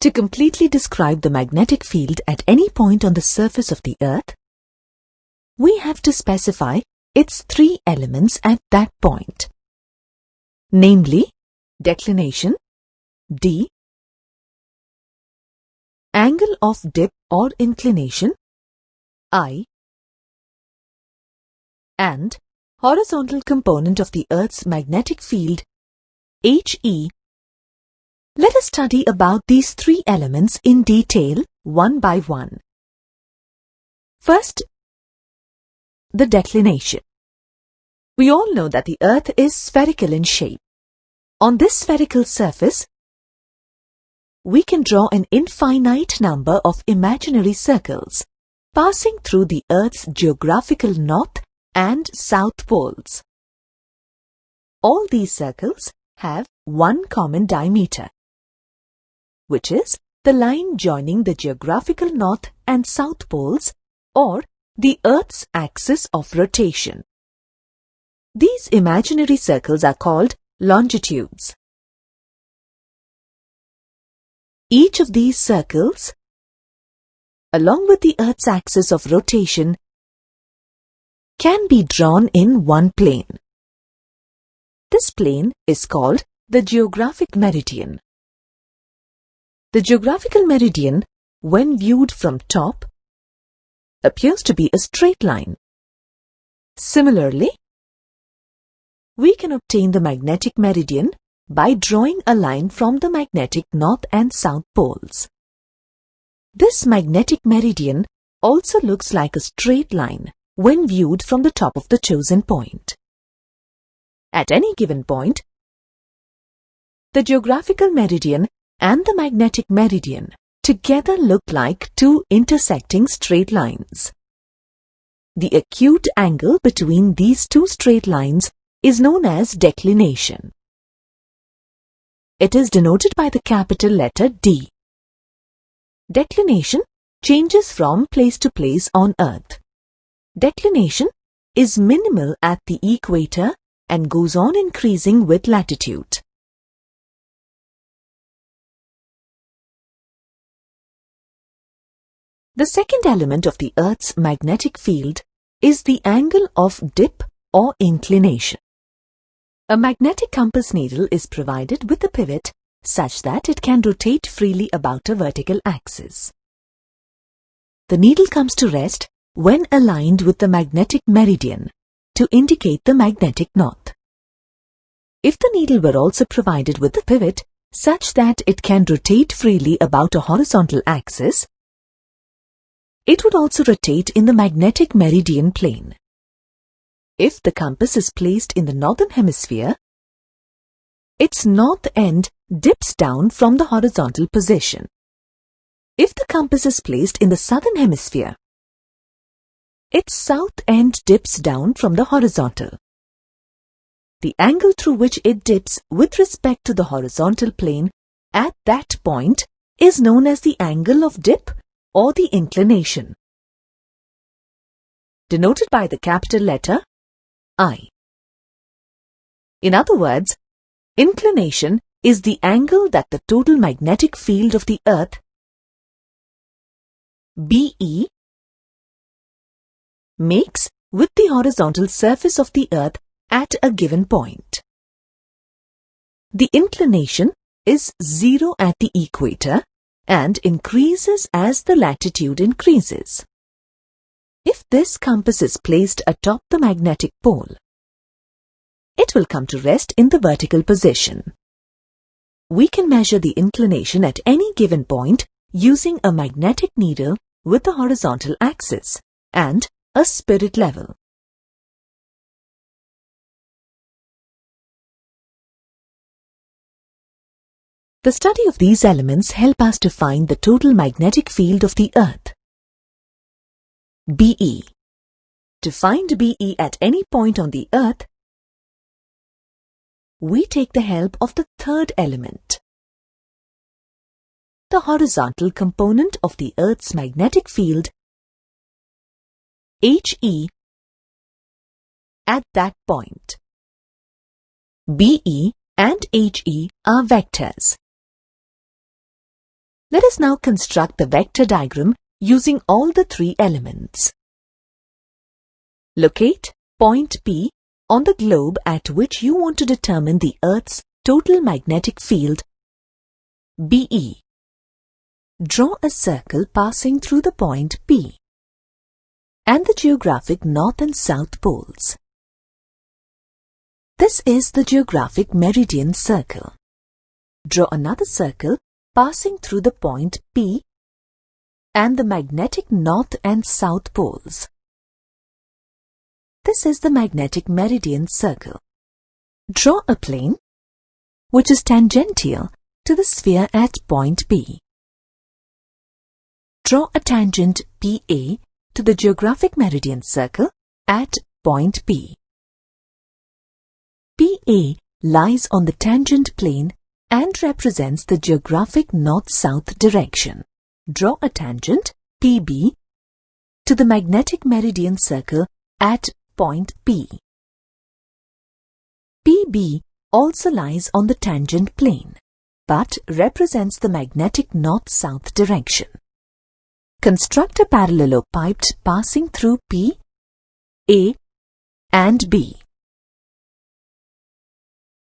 To completely describe the magnetic field at any point on the surface of the Earth, we have to specify its three elements at that point, namely declination, d, angle of dip or inclination, I, and horizontal component of the Earth's magnetic field, HE. Let us study about these three elements in detail one by one. First, the declination. We all know that the Earth is spherical in shape. On this spherical surface, we can draw an infinite number of imaginary circles passing through the Earth's geographical north and south poles. All these circles have one common diameter, which is the line joining the geographical north and south poles, or the Earth's axis of rotation. These imaginary circles are called longitudes. Each of these circles, along with the Earth's axis of rotation, can be drawn in one plane. This plane is called the geographic meridian. The geographical meridian, when viewed from top, appears to be a straight line. Similarly, we can obtain the magnetic meridian by drawing a line from the magnetic north and south poles. This magnetic meridian also looks like a straight line when viewed from the top of the chosen point. At any given point, the geographical meridian and the magnetic meridian together look like two intersecting straight lines. The acute angle between these two straight lines is known as declination. It is denoted by the capital letter D. Declination changes from place to place on Earth. Declination is minimal at the equator and goes on increasing with latitude. The second element of the Earth's magnetic field is the angle of dip or inclination. A magnetic compass needle is provided with a pivot such that it can rotate freely about a vertical axis. The needle comes to rest when aligned with the magnetic meridian to indicate the magnetic north. If the needle were also provided with a pivot such that it can rotate freely about a horizontal axis, it would also rotate in the magnetic meridian plane. If the compass is placed in the northern hemisphere, its north end dips down from the horizontal position. If the compass is placed in the southern hemisphere, its south end dips down from the horizontal. The angle through which it dips with respect to the horizontal plane at that point is known as the angle of dip or the inclination, denoted by the capital letter I. In other words, inclination is the angle that the total magnetic field of the Earth, BE, makes with the horizontal surface of the Earth at a given point. The inclination is 0 at the equator and increases as the latitude increases. If this compass is placed atop the magnetic pole, it will come to rest in the vertical position. We can measure the inclination at any given point using a magnetic needle with a horizontal axis and a spirit level. The study of these elements help us to find the total magnetic field of the Earth, BE. To find BE at any point on the Earth, we take the help of the third element, the horizontal component of the Earth's magnetic field, HE, at that point. BE and HE are vectors. Let us now construct the vector diagram using all the three elements. Locate point P on the globe at which you want to determine the Earth's total magnetic field, BE. Draw a circle passing through the point P and the geographic north and south poles. This is the geographic meridian circle. Draw another circle passing through the point P and the magnetic north and south poles. This is the magnetic meridian circle. Draw a plane which is tangential to the sphere at point P. Draw a tangent PA to the geographic meridian circle at point P. PA lies on the tangent plane and represents the geographic north-south direction. Draw a tangent PB to the magnetic meridian circle at point P. PB also lies on the tangent plane, but represents the magnetic north-south direction. Construct a parallelepiped passing through P, A and B.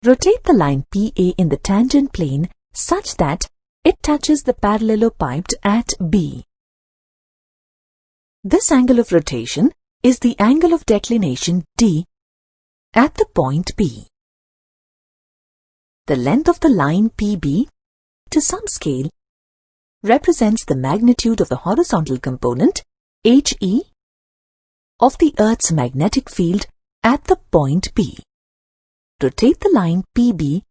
Rotate the line PA in the tangent plane such that it touches the parallelepiped at B. This angle of rotation is the angle of declination D at the point P. The length of the line PB, to some scale, represents the magnitude of the horizontal component, HE, of the Earth's magnetic field at the point P. Rotate the line PB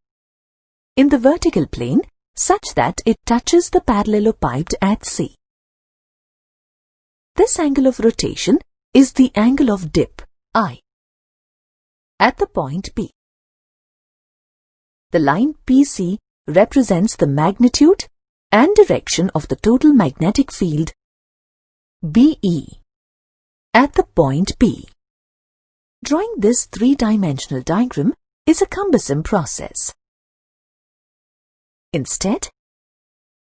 in the vertical plane such that it touches the parallelepiped at C. This angle of rotation is the angle of dip, I, at the point P. The line PC represents the magnitude and direction of the total magnetic field, BE, at the point P. Drawing this three-dimensional diagram is a cumbersome process. Instead,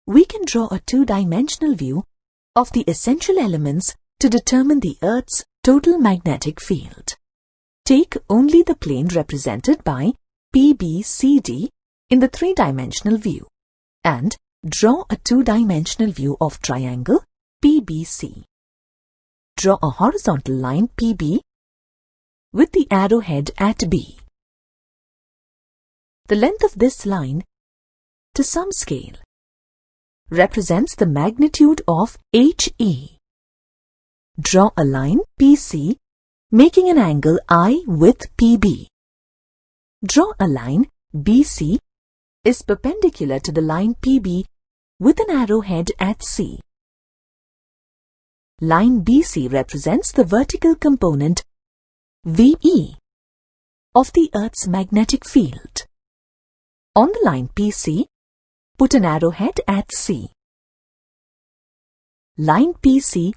we can draw a two-dimensional view of the essential elements to determine the Earth's total magnetic field. Take only the plane represented by PBCD in the three-dimensional view and draw a two-dimensional view of triangle PBC. Draw a horizontal line PB with the arrowhead at B. The length of this line, to some scale, represents the magnitude of HE. Draw a line PC making an angle I with PB. Draw a line BC is perpendicular to the line PB with an arrowhead at C. Line BC represents the vertical component VE of the Earth's magnetic field. On the line PC, put an arrowhead at C. Line PC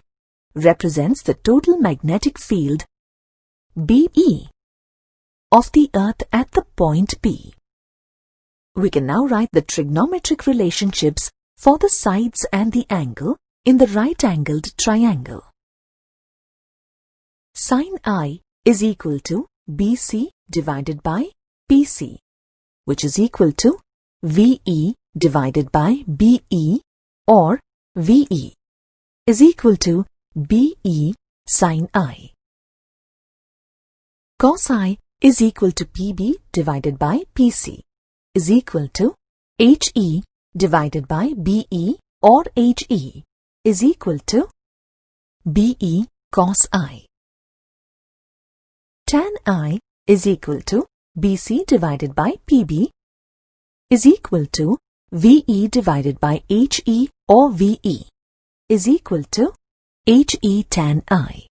represents the total magnetic field BE of the Earth at the point P. We can now write the trigonometric relationships for the sides and the angle in the right-angled triangle. Sin I is equal to BC divided by PC, which is equal to VE divided by BE, or VE is equal to BE sin I. Cos I is equal to PB divided by PC is equal to HE divided by BE, or HE is equal to BE cos I. Tan I is equal to BC divided by PB is equal to VE divided by HE, or VE is equal to HE tan I.